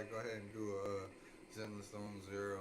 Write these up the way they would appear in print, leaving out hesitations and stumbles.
go ahead and do a Zenless on 0.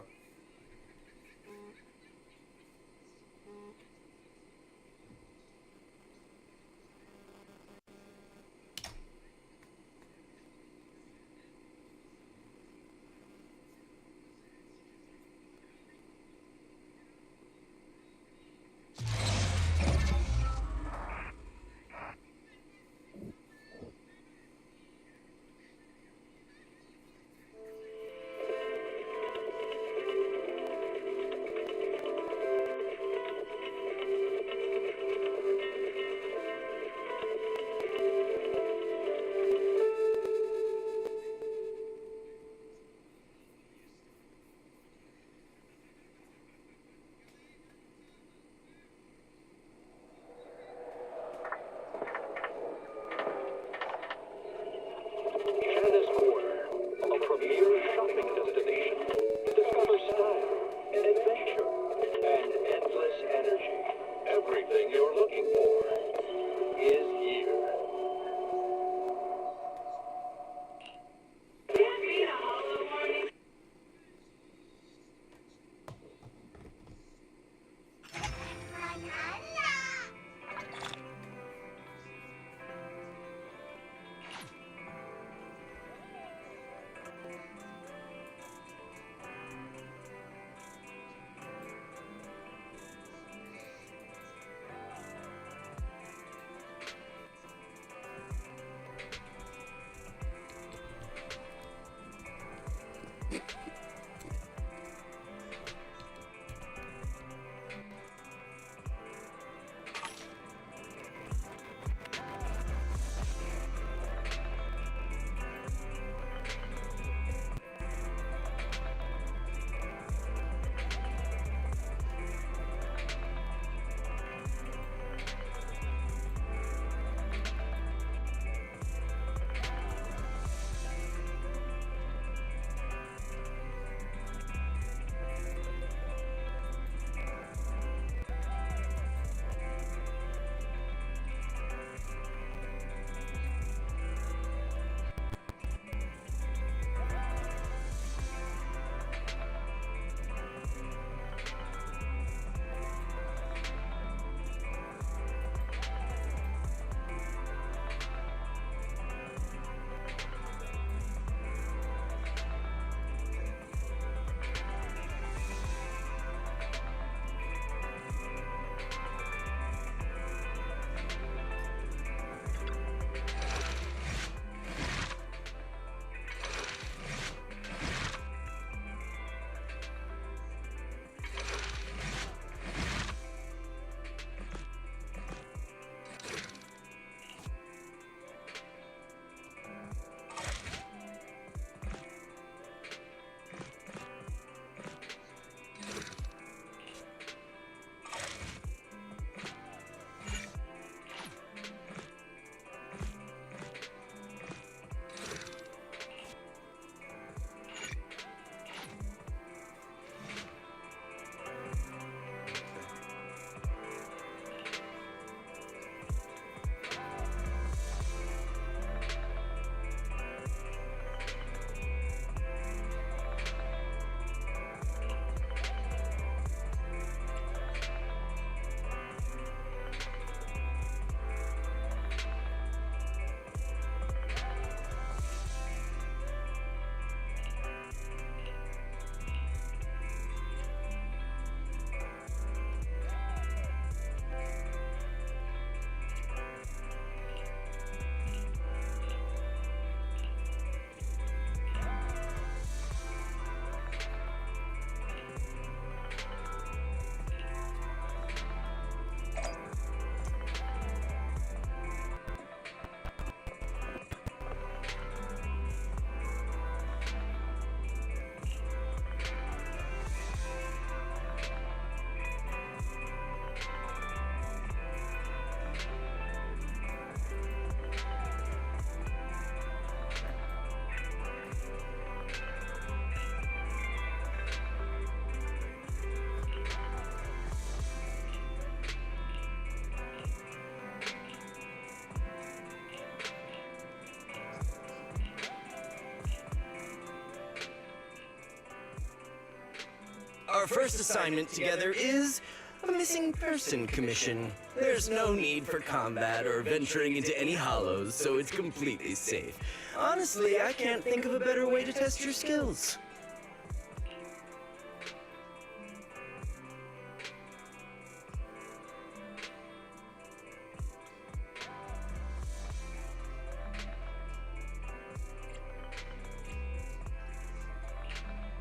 Our first assignment together is a missing person commission. There's no need for combat or venturing into any hollows, so it's completely safe. Honestly, I can't think of a better way to test your skills.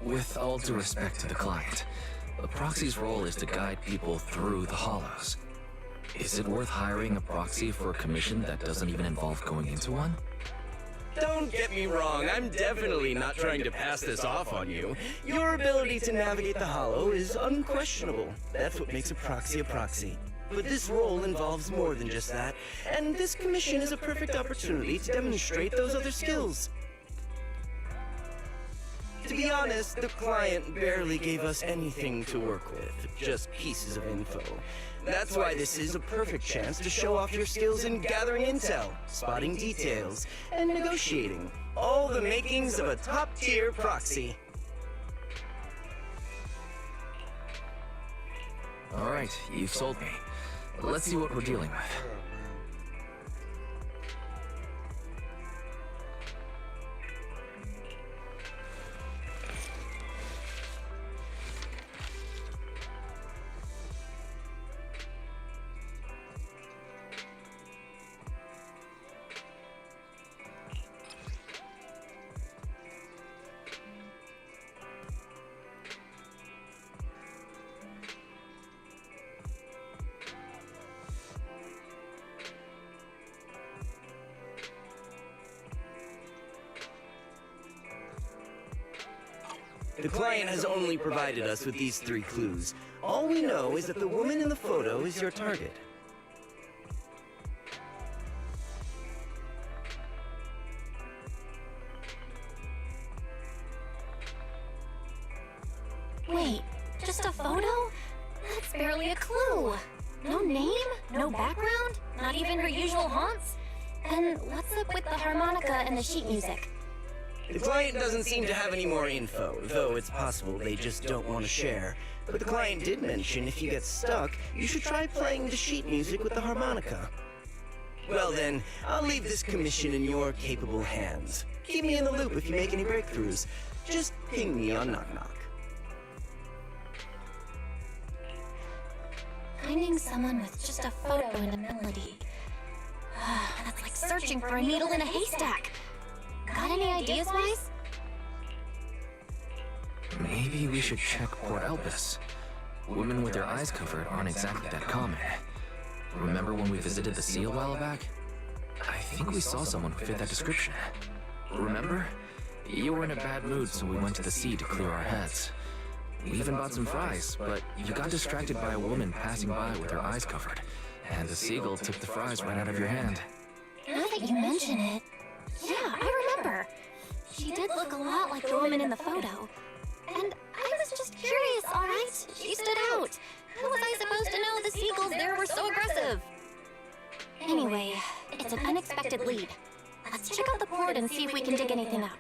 With all due respect to the client, the proxy's role is to guide people through the hollows. Is it worth hiring a proxy for a commission that doesn't even involve going into one? Don't get me wrong, I'm definitely not trying to pass this off on you. Your ability to navigate the hollow is unquestionable. That's what makes a proxy a proxy. But this role involves more than just that, and this commission is a perfect opportunity to demonstrate those other skills. To be honest, the client barely gave us anything to work with, just pieces of info. That's why this is a perfect chance to show off your skills in gathering intel, spotting details, and negotiating. All the makings of a top-tier proxy. Alright, you've sold me. Let's see what we're dealing with. The client has only provided us with these 3 clues. All we know is that the woman in the photo is your target. Wait, just a photo? That's barely a clue. No name, no background, not even her usual haunts? And what's up with the harmonica and the sheet music? The client doesn't seem to have any more info, though it's possible they just don't want to share. But the client did mention if you get stuck, you should try playing the sheet music with the harmonica. Well then, I'll leave this commission in your capable hands. Keep me in the loop if you make any breakthroughs. Just ping me on Knock Knock. Finding someone with just a photo and a melody. That's like searching for a needle in a haystack. Got any ideas, Wise? Maybe we should check Port Elpis. Women with their eyes covered aren't exactly that common. Remember when we visited the sea a while back? I think we saw someone who fit that description. Remember? You were in a bad mood, so we went to the sea to clear our heads. We even bought some fries, but you got distracted by a woman passing by with her eyes covered, and the seagull took the fries right out of your hand. Now that you mention it, yeah, I remember. She did look a lot like the woman in the photo. And I was just curious, alright? She stood out. How was I supposed to know the seagulls there were so aggressive? Anyway, it's an unexpected lead. Let's check out the port and see if we can dig anything up.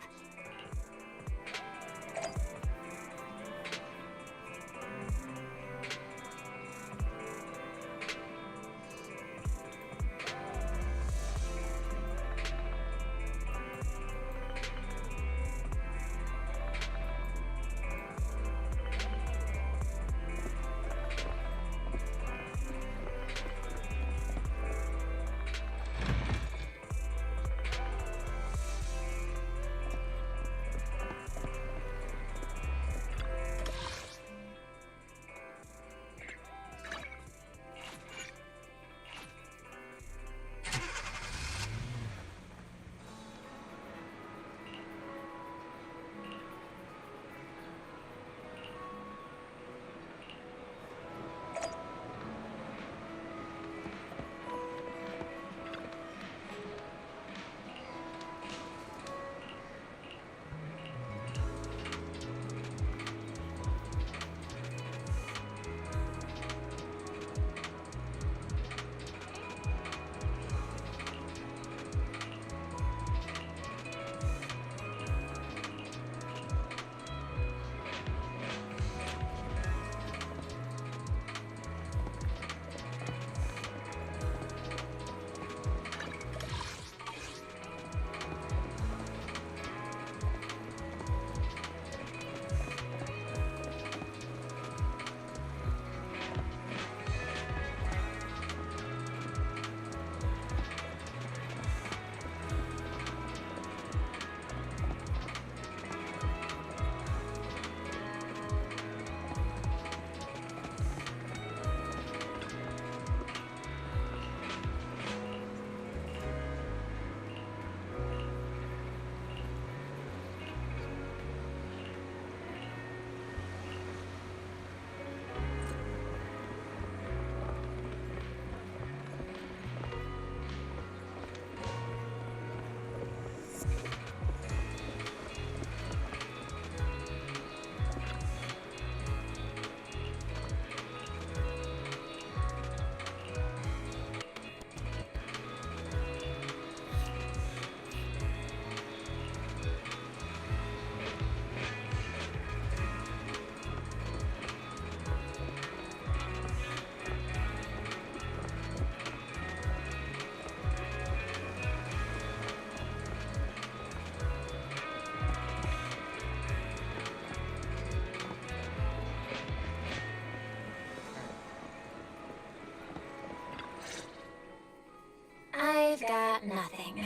I've got nothing.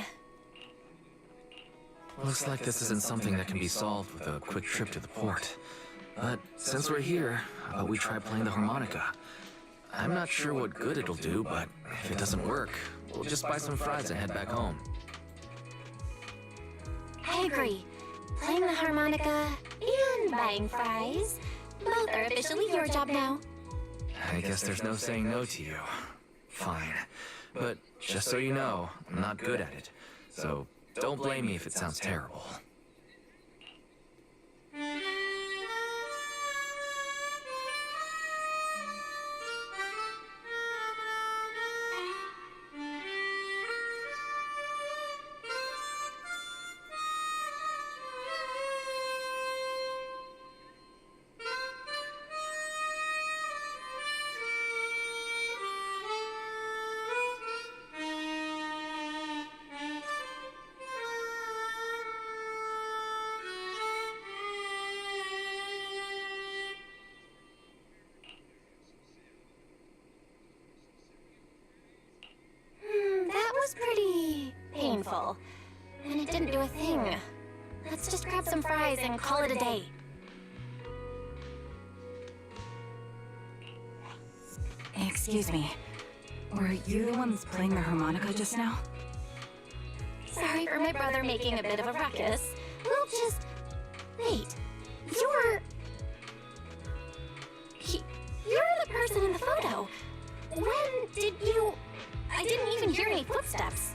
Looks like this isn't something that can be solved with a quick trip to the port. But since we're here, how about we try playing the harmonica? I'm not sure what good it'll do, but if it doesn't work, we'll just buy some fries and head back home. I agree. Playing the harmonica and buying fries, both are officially your job now. I guess there's no saying no to you. Fine. But just so you know, I'm not good at it. So don't blame me if it sounds terrible. That was pretty painful. And it didn't do a thing. Let's just grab some fries and call it a day. Excuse me. Were you the ones playing the harmonica just now? Sorry for my brother making a bit of a ruckus. We'll just... Wait. You're the person in the photo. When did you... I didn't even hear any footsteps.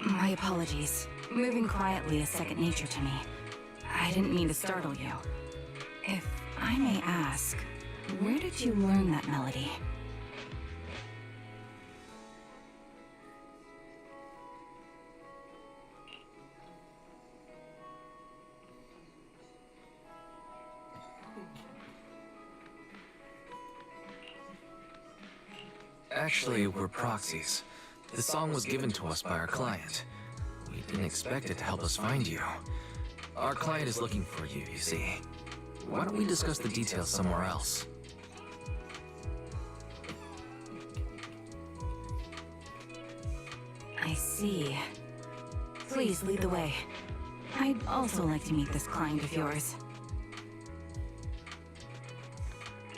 My apologies. Moving quietly is second nature to me. I didn't mean to startle you. If I may ask, where did you learn that melody? Actually, we're proxies. The song was given to us by our client. We didn't expect it to help us find you. Our client is looking for you, you see. Why don't we discuss the details somewhere else? I see. Please lead the way. I'd also like to meet this client of yours.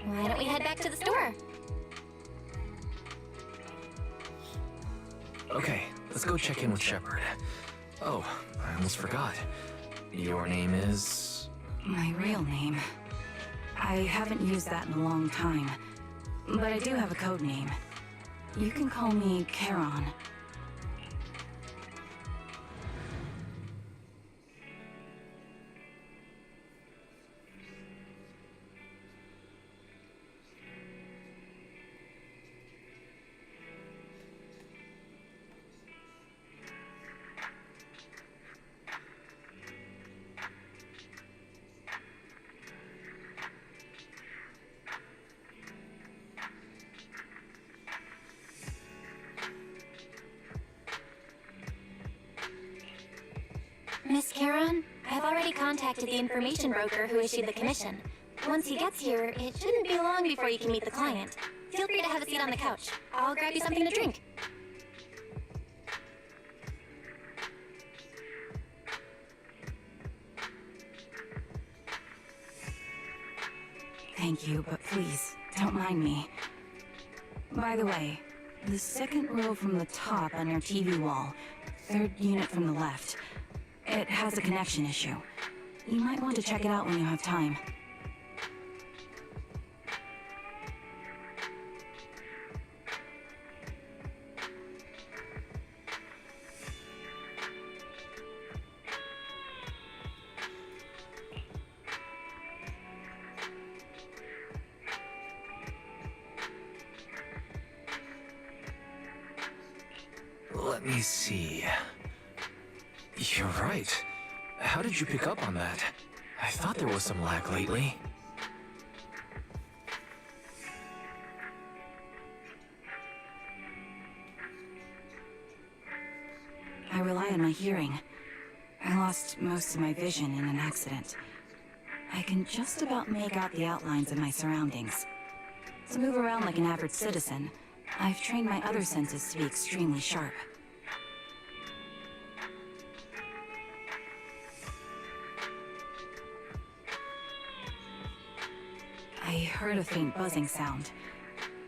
Why don't we head back to the store? Okay, let's go check in with Shepard. Oh, I almost forgot. Your name is... My real name. I haven't used that in a long time, but I do have a code name. You can call me Charon. Miss Charon, I've already contacted the information broker who issued the commission. Once he gets here, it shouldn't be long before you can meet the client. Feel free to have a seat on the couch. I'll grab you something to drink. Thank you, but please, don't mind me. By the way, the second row from the top on your TV wall, third unit from the left, it has a connection issue. You might want to check it out when you have time. Let me see... You're right. How did you pick up on that? I thought there was some lag lately. I rely on my hearing. I lost most of my vision in an accident. I can just about make out the outlines of my surroundings. To move around like an average citizen, I've trained my other senses to be extremely sharp. I heard a faint buzzing sound.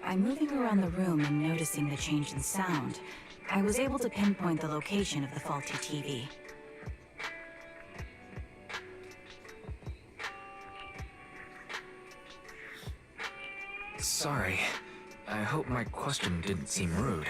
By moving around the room and noticing the change in sound, I was able to pinpoint the location of the faulty TV. Sorry. I hope my question didn't seem rude.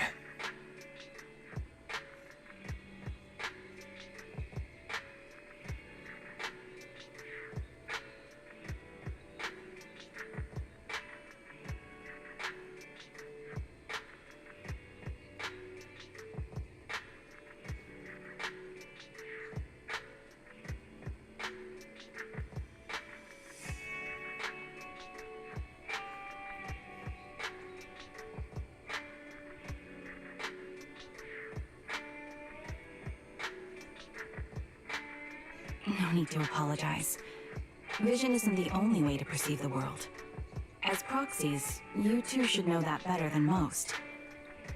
No need to apologize. Vision isn't the only way to perceive the world. As proxies, you two should know that better than most.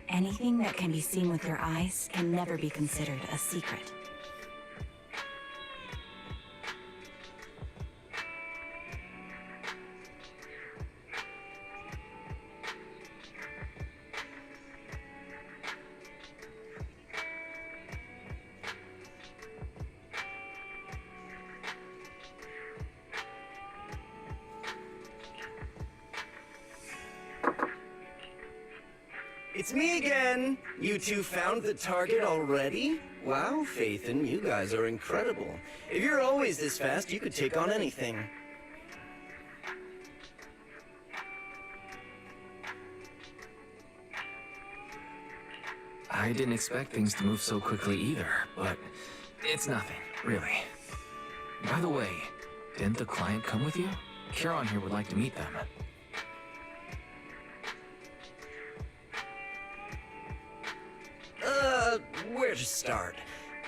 Anything that can be seen with your eyes can never be considered a secret. It's me again! You two found the target already? Wow, Phaethon, you guys are incredible. If you're always this fast, you could take on anything. I didn't expect things to move so quickly either, but it's nothing, really. By the way, didn't the client come with you? Charon here would like to meet them. Where to start?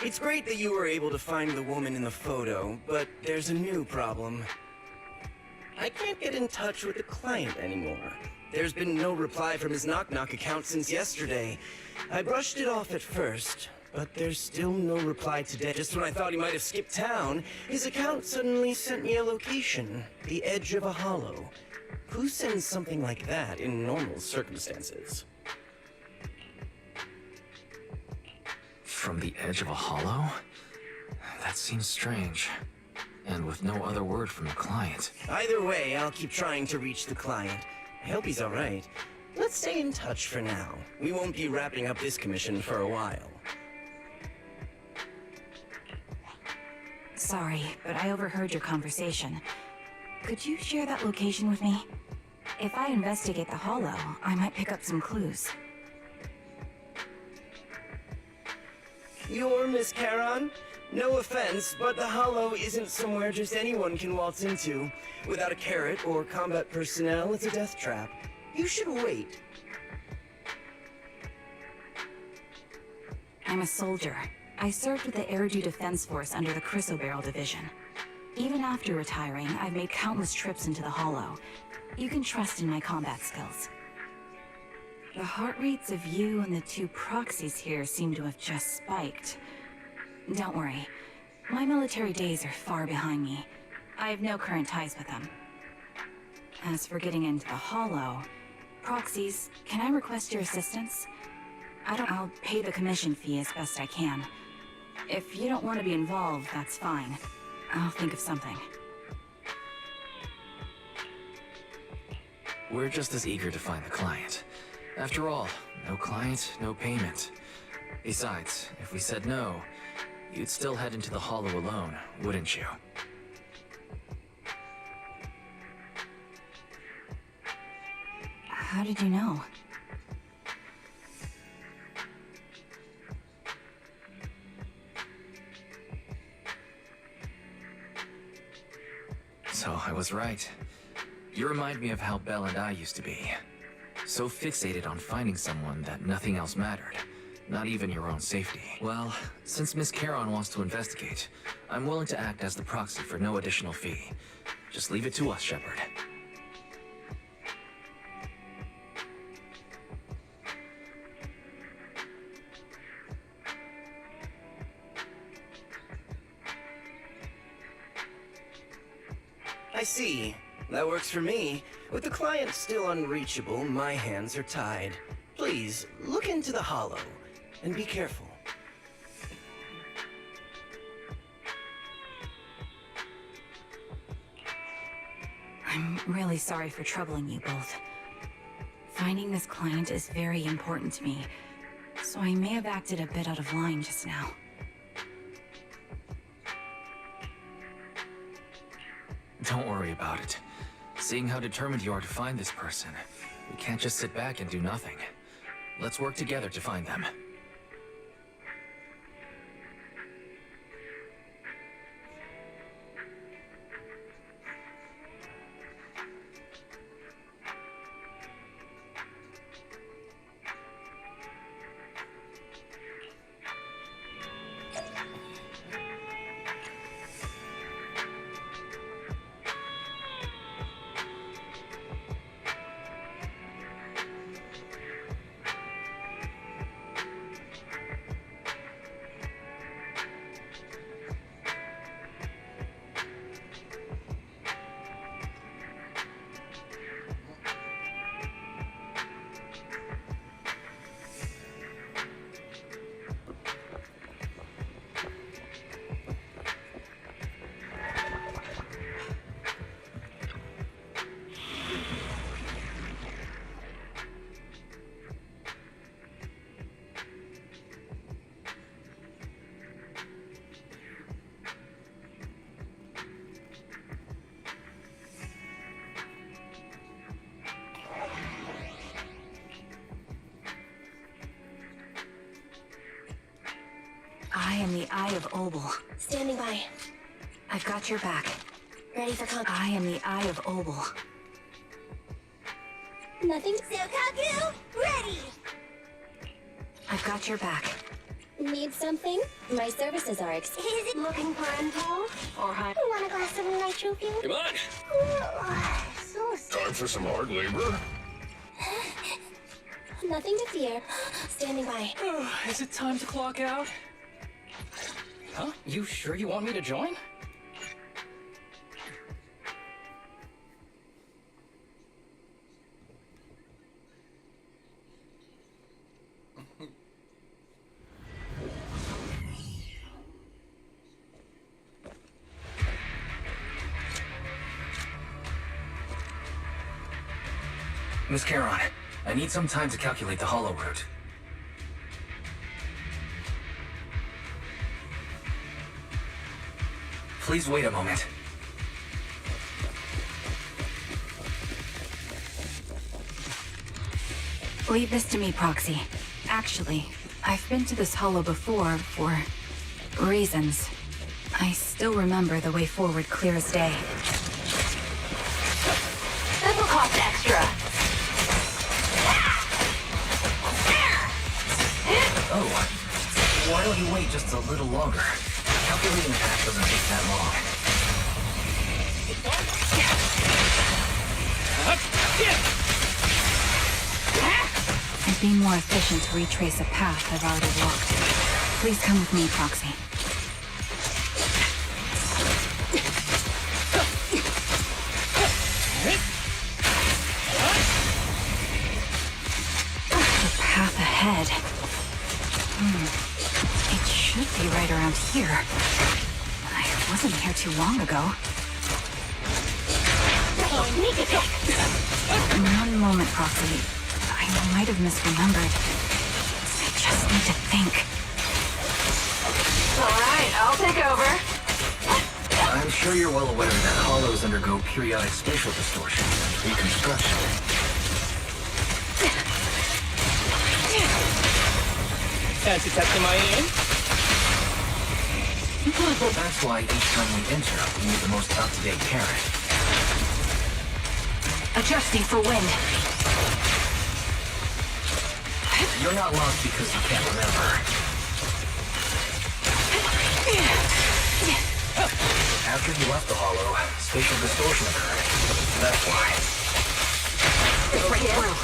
It's great that you were able to find the woman in the photo, but there's a new problem. I can't get in touch with the client anymore. There's been no reply from his Knock Knock account since yesterday. I brushed it off at first, but there's still no reply today. Just when I thought he might have skipped town, his account suddenly sent me a location, the edge of a hollow. Who sends something like that in normal circumstances? From the edge of a hollow? That seems strange. And with no other word from the client. Either way, I'll keep trying to reach the client. I hope he's alright. Let's stay in touch for now. We won't be wrapping up this commission for a while. Sorry, but I overheard your conversation. Could you share that location with me? If I investigate the hollow, I might pick up some clues. You're Miss Charon? No offense, but the hollow isn't somewhere just anyone can waltz into. Without a carrot or combat personnel, it's a death trap. You should wait. I'm a soldier. I served with the Air Defense Force under the Chrysoberyl Division. Even after retiring, I've made countless trips into the hollow. You can trust in my combat skills. The heart rates of you and the two proxies here seem to have just spiked. Don't worry. My military days are far behind me. I have no current ties with them. As for getting into the hollow, proxies, can I request your assistance? I'll pay the commission fee as best I can. If you don't want to be involved, that's fine. I'll think of something. We're just as eager to find the client. After all, no client, no payment. Besides, if we said no, you'd still head into the hollow alone, wouldn't you? How did you know? So I was right. You remind me of how Belle and I used to be. So fixated on finding someone that nothing else mattered. Not even your own safety. Well, since Miss Charon wants to investigate, I'm willing to act as the proxy for no additional fee. Just leave it to us, Shepard. I see. That works for me. With the client still unreachable, my hands are tied. Please, look into the hollow, and be careful. I'm really sorry for troubling you both. Finding this client is very important to me, so I may have acted a bit out of line just now. Don't worry about it. Seeing how determined you are to find this person, we can't just sit back and do nothing. Let's work together to find them. I am the Eye of Obel. Standing by. I've got your back. Ready for contact. I am the Eye of Obel. Nothing. Sokaku, ready! I've got your back. Need something? My services are Is it looking for info? Or hot? Want a glass of nitro fuel? Come on! So Time for some hard labor? Nothing to fear. Standing by. Is it time to clock out? Huh? You sure you want me to join? Miss Charon, I need some time to calculate the hollow route. Please wait a moment. Leave this to me, Proxy. Actually, I've been to this hollow before for reasons. I still remember the way forward clear as day. This'll cost extra. Oh, why don't you wait just a little longer? Calculating the path doesn't take that long. It'd be more efficient to retrace a path I've already walked. Please come with me, Proxy. The path ahead. It should be right around here. I wasn't here too long ago. One moment, Proxy. I might have misremembered. I just need to think. Alright, I'll take over. I'm sure you're well aware that hollows undergo periodic spatial distortion and reconstruction. Fancy testing my aim? That's why each time we enter, we need the most up-to-date carrot. Adjusting for wind. You're not lost because you can't remember. After you left the hollow, spatial distortion occurred. That's why. Break through.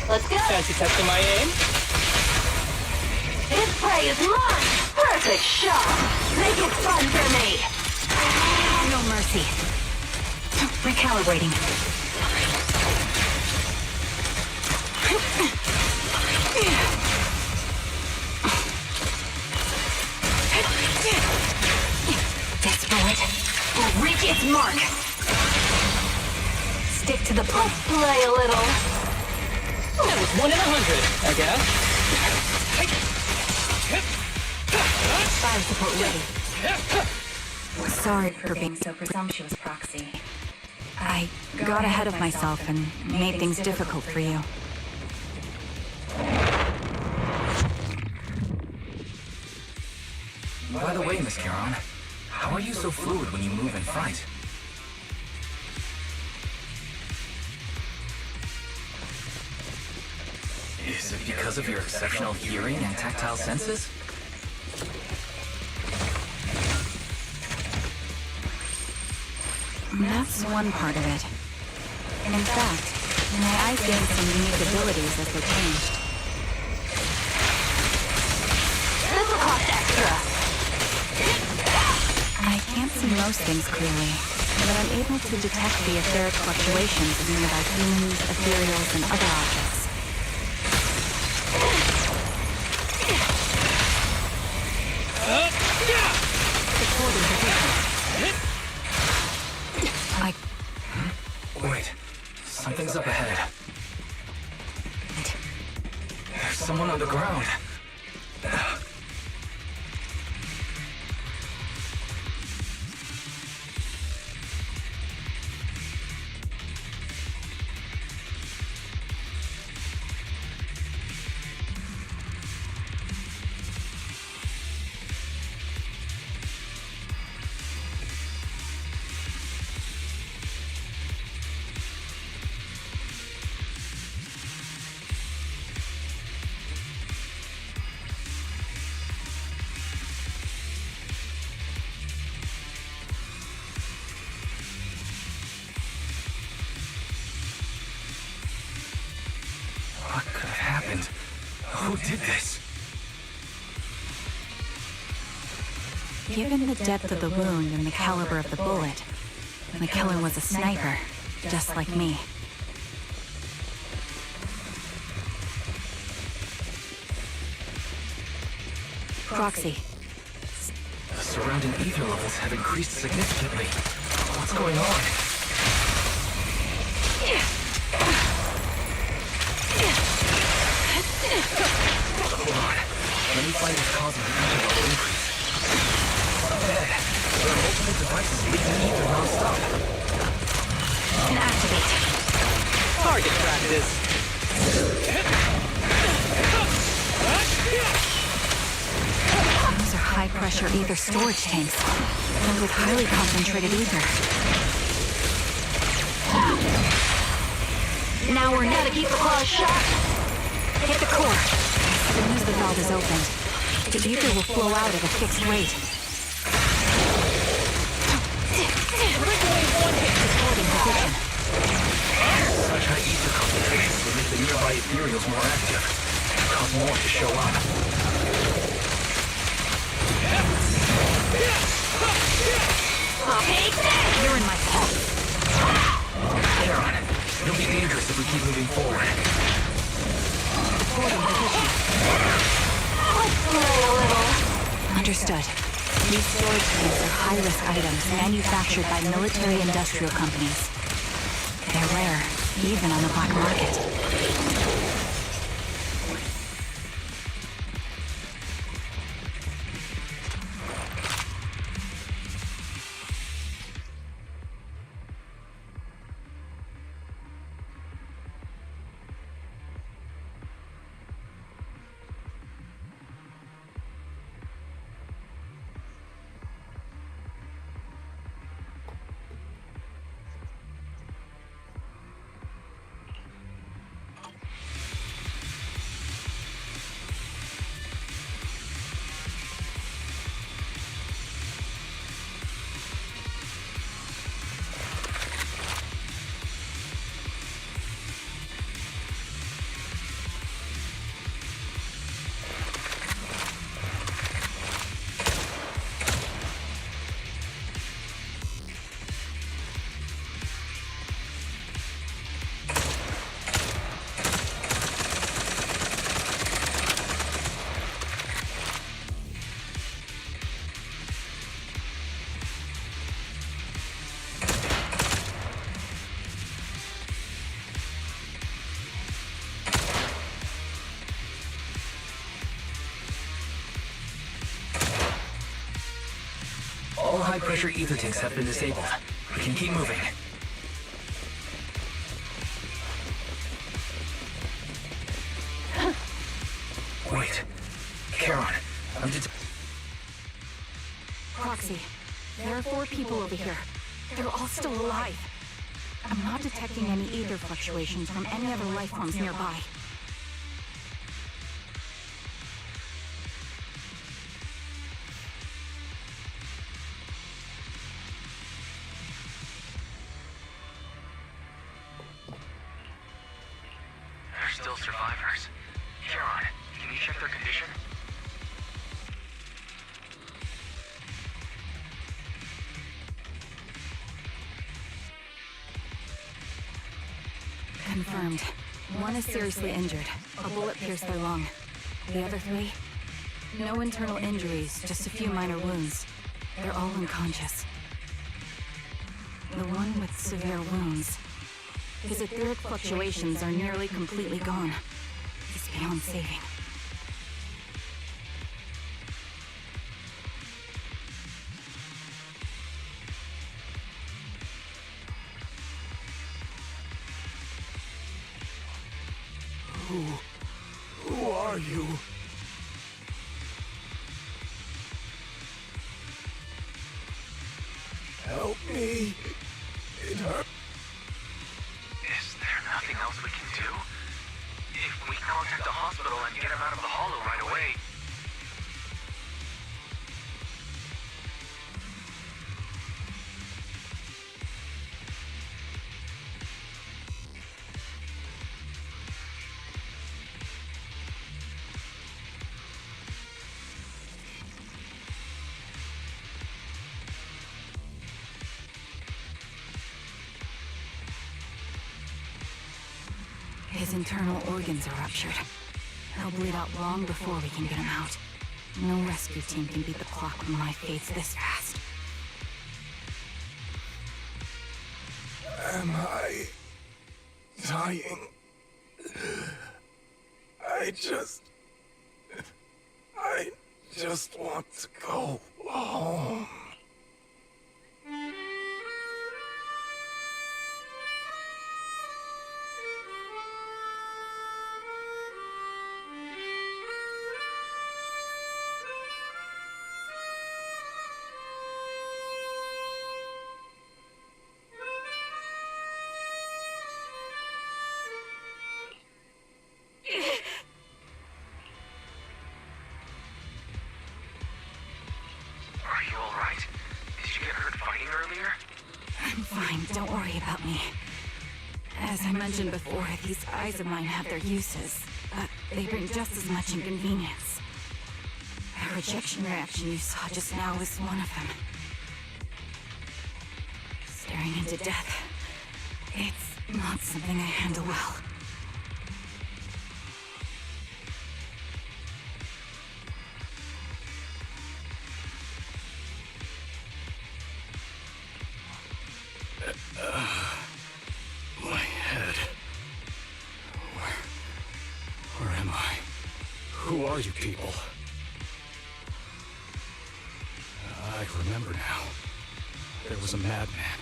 Let's go. Fancy testing my aim? This prey is mine. Perfect shot. Make it fun for me. No mercy. Recalibrating. This bullet will reach its mark. Stick to the plan. Let's play a little. That was 1 in 100, I guess. Fire support ready. Sorry for being so presumptuous, Proxy. I got ahead of myself and made things difficult for you. By the way, Miss Caron, how are you so fluid when you move and fight? Is it because of your exceptional hearing and tactile senses? That's one part of it. In fact, my eyes gained some unique abilities as they changed. This will cost extra. I can't see most things clearly, but I'm able to detect the etheric fluctuations of nearby humans, ethereals, and other objects. Supporting position. Wait, something's up ahead. There's someone on the ground. What could have happened? Who did this? Given the depth of the wound and the caliber of the bullet, the killer was a sniper, just like me. Proxy. The surrounding ether levels have increased significantly. What's going on? Hold on. Let me find what's causing the ether level increase. Up ahead, there are multiple devices leaking ether non-stop. And activate. Target practice. Those are high-pressure ether storage tanks, filled with highly concentrated ether. Now we're gotta keep the claws sharp. Hit the core. As soon as the valve is opened, the ether will flow out at a fixed rate. Supporting position. Such high ether concentrations would make the nearby ethereals more active, and cause more to show up. You're in my paw. Caron, it'll be dangerous if we keep moving forward. Supporting position. Let's play a little. Understood. These storage tanks are high-risk items manufactured by military-industrial companies. They're rare, even on the black market. high-pressure ether tanks have been disabled. We can keep moving. Wait. Charon, I'm Proxy, there are 4 people over here. They're all still alive. I'm not detecting any ether fluctuations from any other life forms nearby. They're still survivors. Charon, can you check their condition? Confirmed. 1 is seriously injured. A bullet pierced their lung. The other 3? No internal injuries, just a few minor wounds. They're all unconscious. The one with severe wounds. His etheric fluctuations are nearly completely gone. He's beyond saving. Who are you? Help me. It hurts. Is there nothing else we can do? If we contact the hospital and get him out of the hollow right away... His internal organs are ruptured. He'll bleed out long before we can get him out. No rescue team can beat the clock when life fades this fast. Am I dying? I just want to go home. Don't worry about me. As I mentioned before, these eyes of mine have their uses, but they bring just as much inconvenience. The rejection reaction you saw just now is one of them. Staring into death, it's not something I handle well. My head. Where am I? Who are you people? I remember now. There was a madman,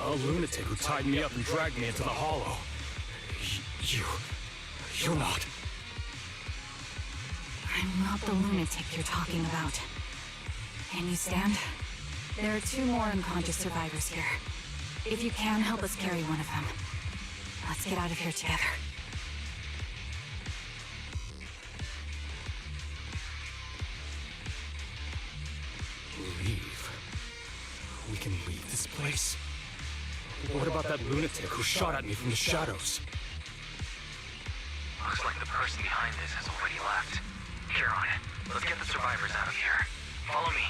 a lunatic who tied me up and dragged me into the hollow. You're not. I'm not the lunatic you're talking about. Can you stand? There are 2 more unconscious survivors here. If you can, help us carry one of them. Let's get out of here together. Leave? We can leave this place? What about that lunatic who shot at me from the shadows? Looks like the person behind this has already left. Charon, let's get the survivors out of here. Follow me.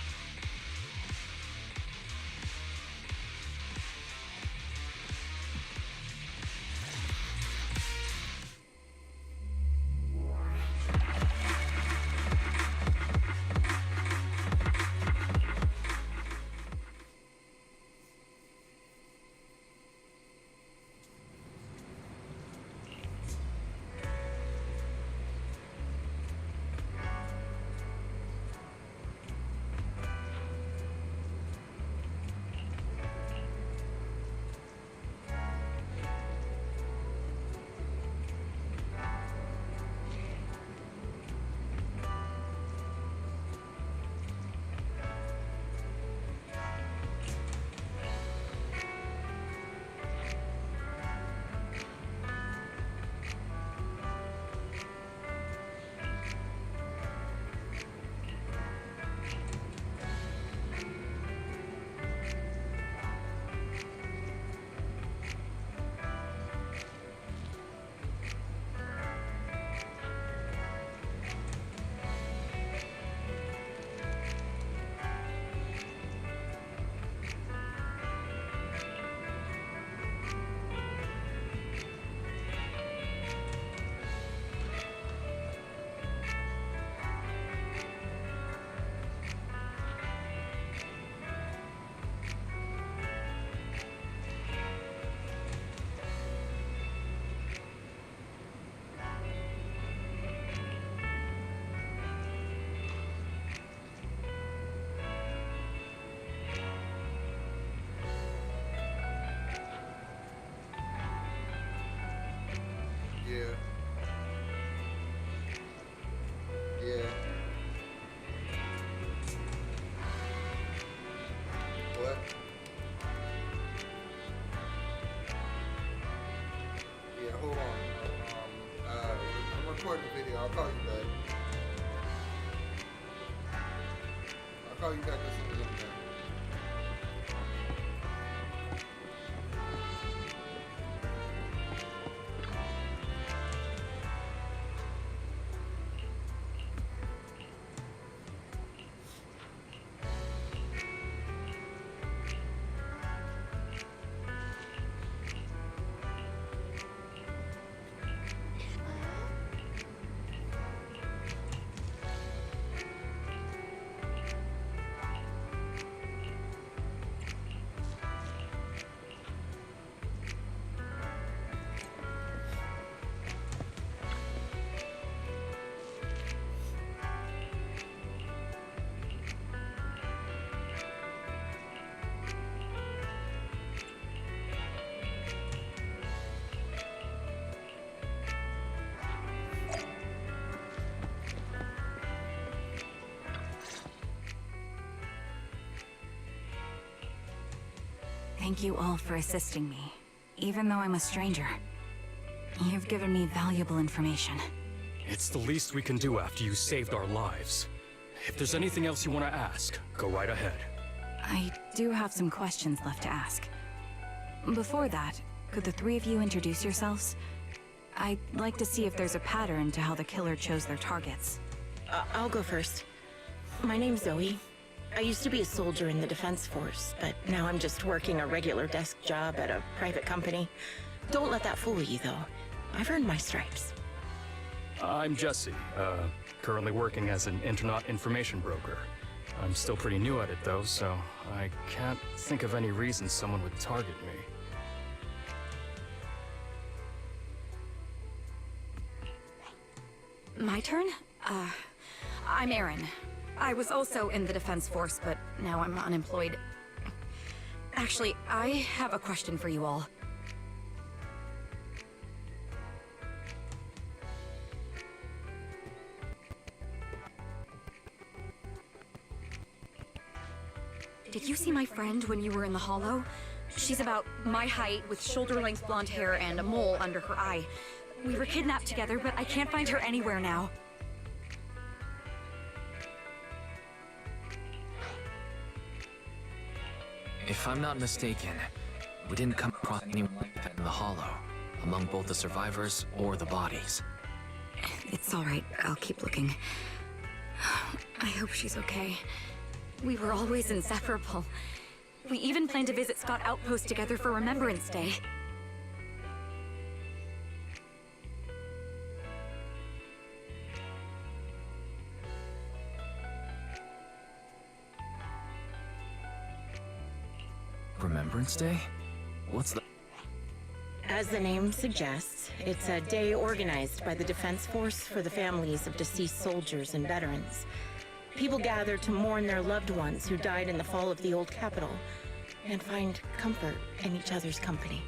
Yeah. Yeah. What? Yeah, hold on. I'm recording the video. I'll call you back. I'll call you back as soon as I'm done. Thank you all for assisting me, even though I'm a stranger. You've given me valuable information. It's the least we can do after you saved our lives. If there's anything else you want to ask, go right ahead. I do have some questions left to ask. Before that, could the three of you introduce yourselves? I'd like to see if there's a pattern to how the killer chose their targets. I'll go first. My name's Zoe. I used to be a soldier in the Defense Force, but now I'm just working a regular desk job at a private company. Don't let that fool you, though. I've earned my stripes. I'm Jesse, currently working as an internaut information broker. I'm still pretty new at it, though, so I can't think of any reason someone would target me. My turn? I'm Erin. I was also in the Defense Force, but now I'm unemployed. Actually, I have a question for you all. Did you see my friend when you were in the Hollow? She's about my height, with shoulder-length blonde hair and a mole under her eye. We were kidnapped together, but I can't find her anywhere now. If I'm not mistaken, we didn't come across anyone like that in the Hollow, among both the survivors or the bodies. It's all right. I'll keep looking. I hope she's okay. We were always inseparable. We even planned to visit Scott Outpost together for Remembrance Day. Remembrance Day? What's the... As the name suggests, it's a day organized by the Defense Force for the families of deceased soldiers and veterans. People gather to mourn their loved ones who died in the fall of the old capital, and find comfort in each other's company.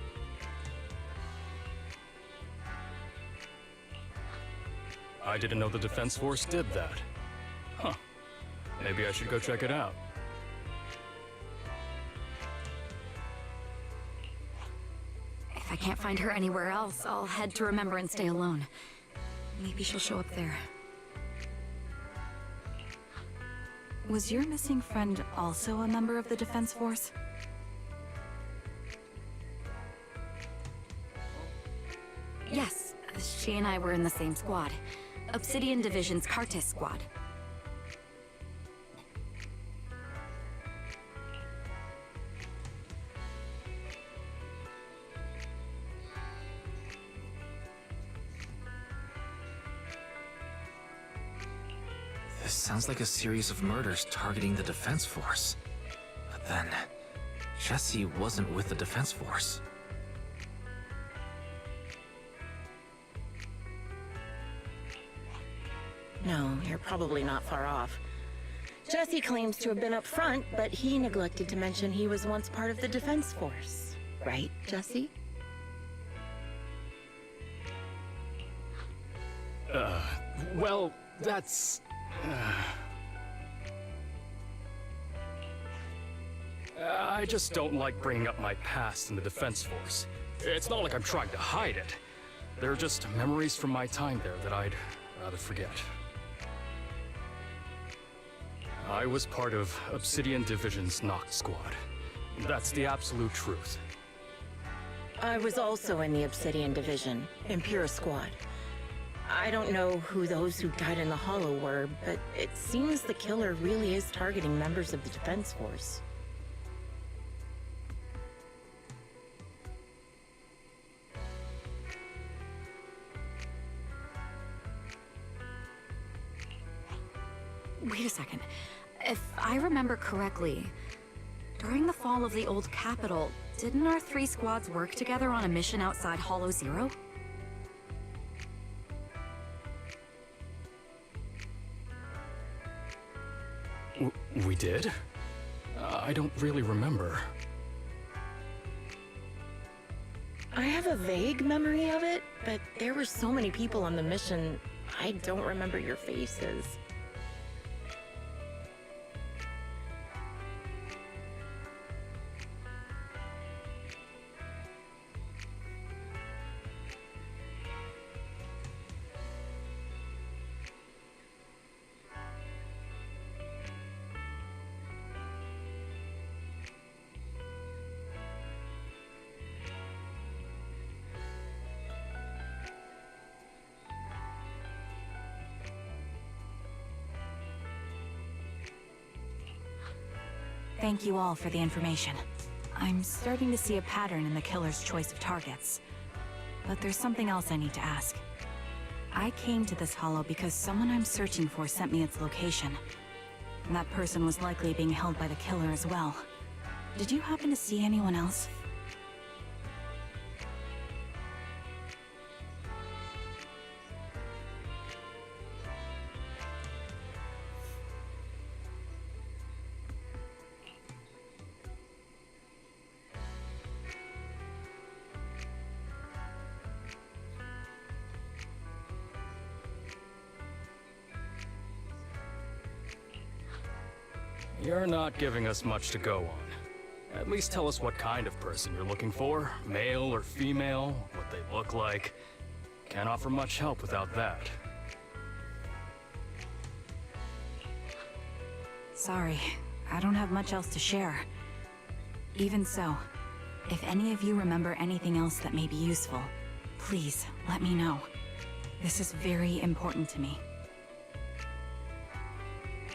I didn't know the Defense Force did that. Huh. Maybe I should go check it out. If I can't find her anywhere else, I'll head to Remembrance Day alone. Maybe she'll show up there. Was your missing friend also a member of the Defense Force? Yes, she and I were in the same squad. Obsidian Division's Cartis squad. This sounds like a series of murders targeting the Defense Force. But then, Jesse wasn't with the Defense Force. No, you're probably not far off. Jesse claims to have been up front, but he neglected to mention he was once part of the Defense Force. Right, Jesse? Well, that's... I just don't like bringing up my past in the Defense Force. It's not like I'm trying to hide it. They're just memories from my time there that I'd rather forget. I was part of Obsidian Division's Noct Squad. That's the absolute truth. I was also in the Obsidian Division, Impura Squad. I don't know who those who died in the Hollow were, but it seems the killer really is targeting members of the Defense Force. Wait a second. If I remember correctly, during the fall of the old capital, didn't our 3 squads work together on a mission outside Hollow Zero? We did? I don't really remember. I have a vague memory of it, but there were so many people on the mission, I don't remember your faces. Thank you all for the information. I'm starting to see a pattern in the killer's choice of targets. But there's something else I need to ask. I came to this hollow because someone I'm searching for sent me its location. And that person was likely being held by the killer as well. Did you happen to see anyone else? You're not giving us much to go on. At least tell us what kind of person you're looking for. Male or female, what they look like. Can't offer much help without that. Sorry, I don't have much else to share. Even so, if any of you remember anything else that may be useful, please let me know. This is very important to me.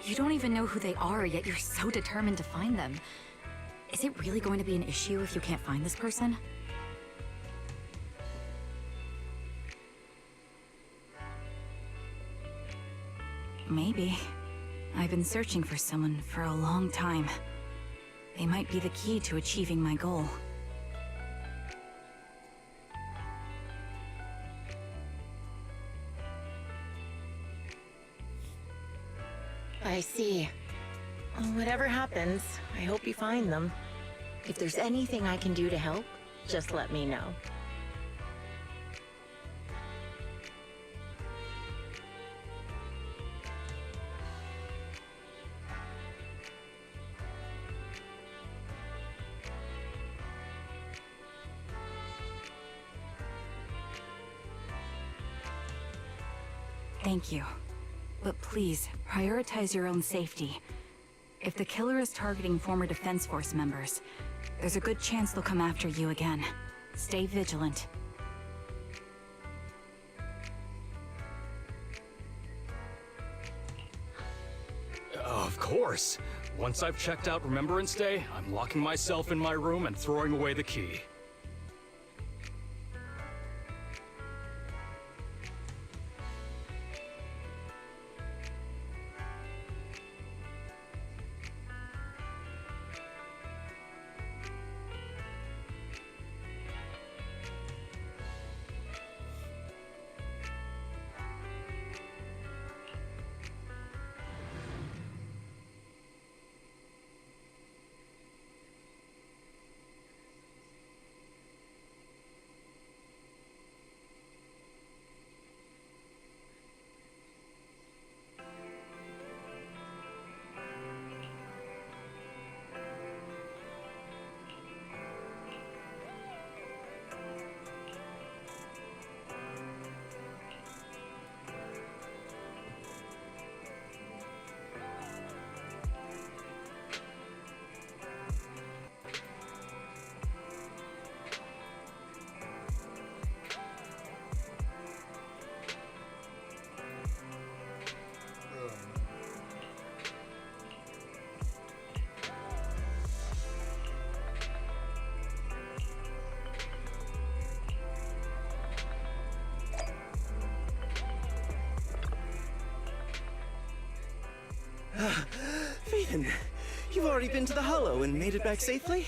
You don't even know who they are, yet you're so determined to find them. Is it really going to be an issue if you can't find this person? Maybe. I've been searching for someone for a long time. They might be the key to achieving my goal. I see. Well, whatever happens, I hope you find them. If there's anything I can do to help, just let me know. Thank you. But please, prioritize your own safety. If the killer is targeting former Defense Force members, there's a good chance they'll come after you again. Stay vigilant. Of course. Once I've checked out Remembrance Day, I'm locking myself in my room and throwing away the key. Phaeton, you've already been to the Hollow and made it back safely?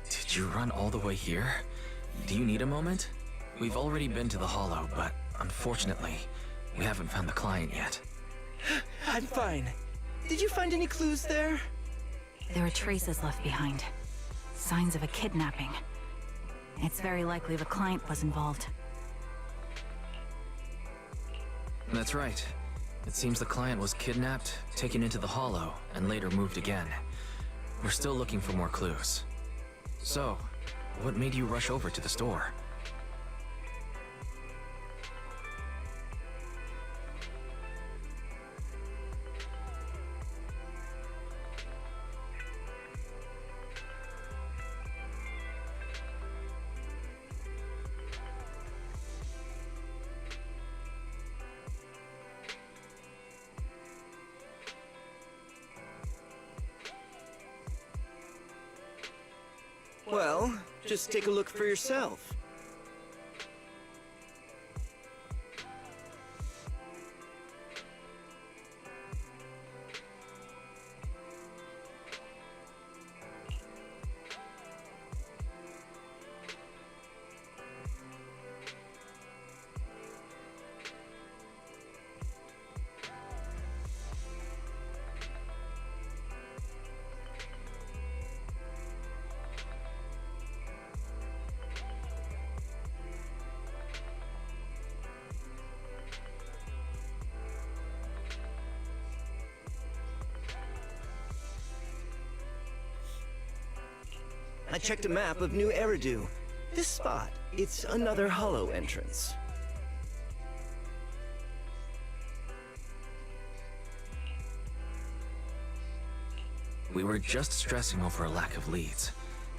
Did you run all the way here? Do you need a moment? We've already been to the Hollow, but unfortunately, we haven't found the client yet. I'm fine. Did you find any clues there? There are traces left behind. Signs of a kidnapping. It's very likely the client was involved. That's right. It seems the client was kidnapped, taken into the Hollow, and later moved again. We're still looking for more clues. So, what made you rush over to the store? Well, just take a look for yourself. I checked a map of New Eridu. This spot, it's another Hollow entrance. We were just stressing over a lack of leads,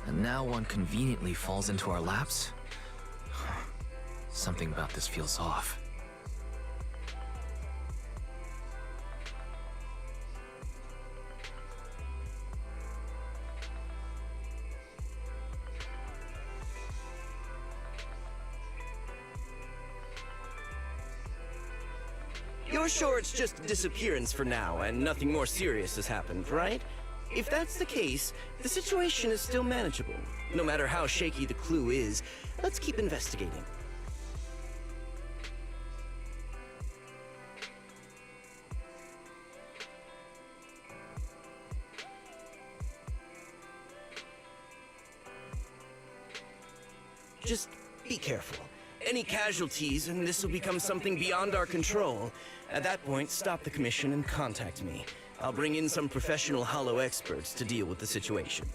and now one conveniently falls into our laps? Something about this feels off. You're sure it's just a disappearance for now and nothing more serious has happened, right? If that's the case, the situation is still manageable. No matter how shaky the clue is, let's keep investigating. Just be careful. Any casualties, and this will become something beyond our control. At that point, stop the commission and contact me. I'll bring in some professional Hollow experts to deal with the situation.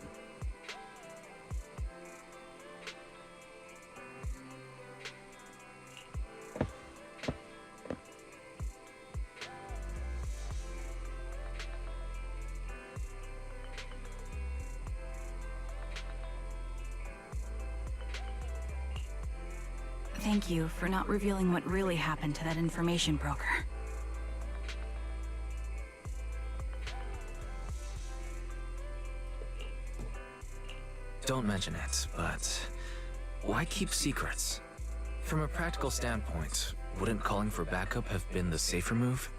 Thank you for not revealing what really happened to that information broker. Don't mention it, but why keep secrets? From a practical standpoint, wouldn't calling for backup have been the safer move?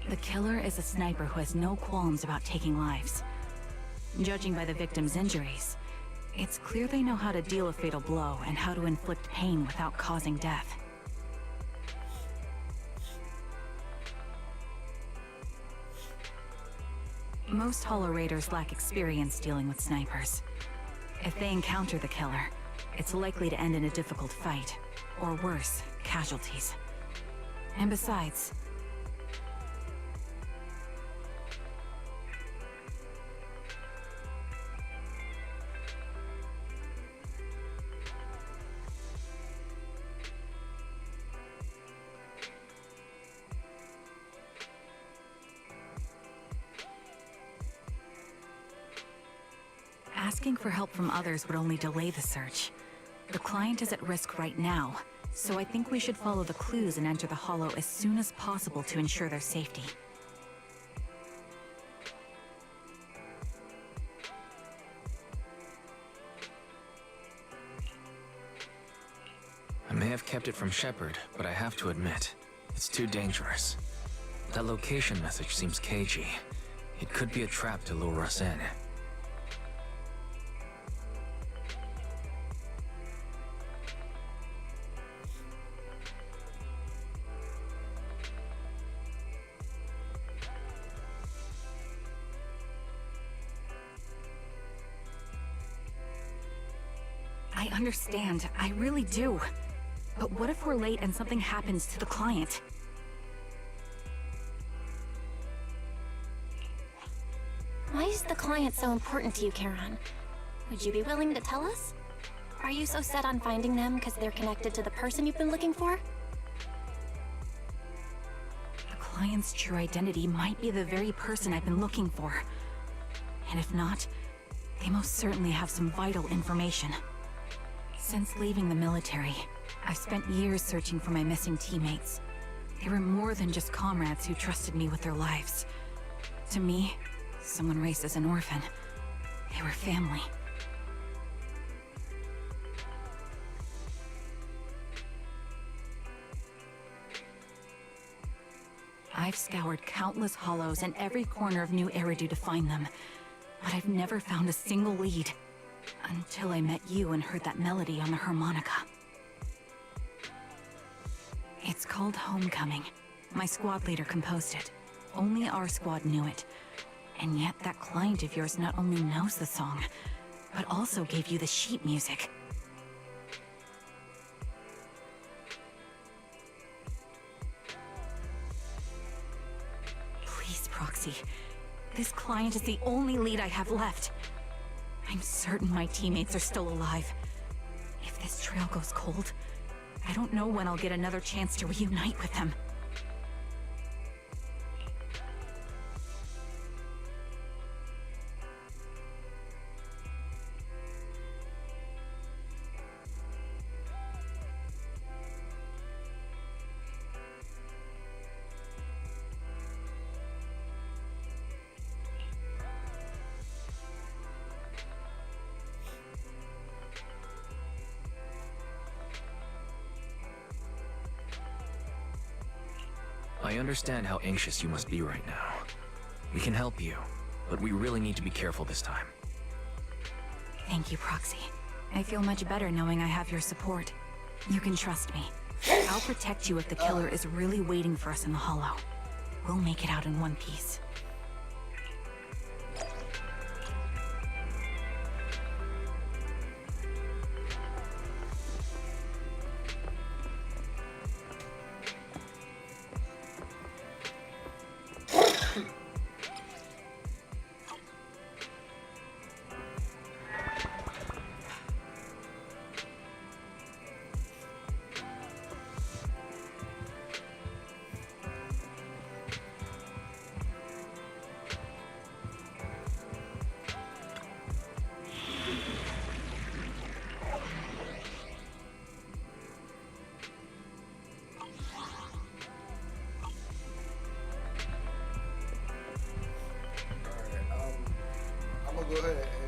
The killer is a sniper who has no qualms about taking lives. Judging by the victim's injuries, it's clear they know how to deal a fatal blow and how to inflict pain without causing death. Most Hollow Raiders lack experience dealing with snipers. If they encounter the killer, it's likely to end in a difficult fight, or worse, casualties. And besides, asking for help from others would only delay the search. The client is at risk right now, so I think we should follow the clues and enter the Hollow as soon as possible to ensure their safety. I may have kept it from Shepard, but I have to admit, it's too dangerous. That location message seems cagey. It could be a trap to lure us in. I understand, I really do. But what if we're late and something happens to the client? Why is the client so important to you, Charon? Would you be willing to tell us? Are you so set on finding them because they're connected to the person you've been looking for? The client's true identity might be the very person I've been looking for. And if not, they most certainly have some vital information. Since leaving the military, I've spent years searching for my missing teammates. They were more than just comrades who trusted me with their lives. To me, someone raised as an orphan, they were family. I've scoured countless hollows and every corner of New Eridu to find them, but I've never found a single lead. Until I met you and heard that melody on the harmonica. It's called Homecoming. My squad leader composed it. Only our squad knew it. And yet that client of yours not only knows the song, but also gave you the sheet music. Please, Proxy. This client is the only lead I have left. I'm certain my teammates are still alive. If this trail goes cold, I don't know when I'll get another chance to reunite with them. I understand how anxious you must be right now. We can help you, but we really need to be careful this time. Thank you, Proxy. I feel much better knowing I have your support. You can trust me. I'll protect you if the killer is really waiting for us in the hollow. We'll make it out in one piece. I'm gonna go ahead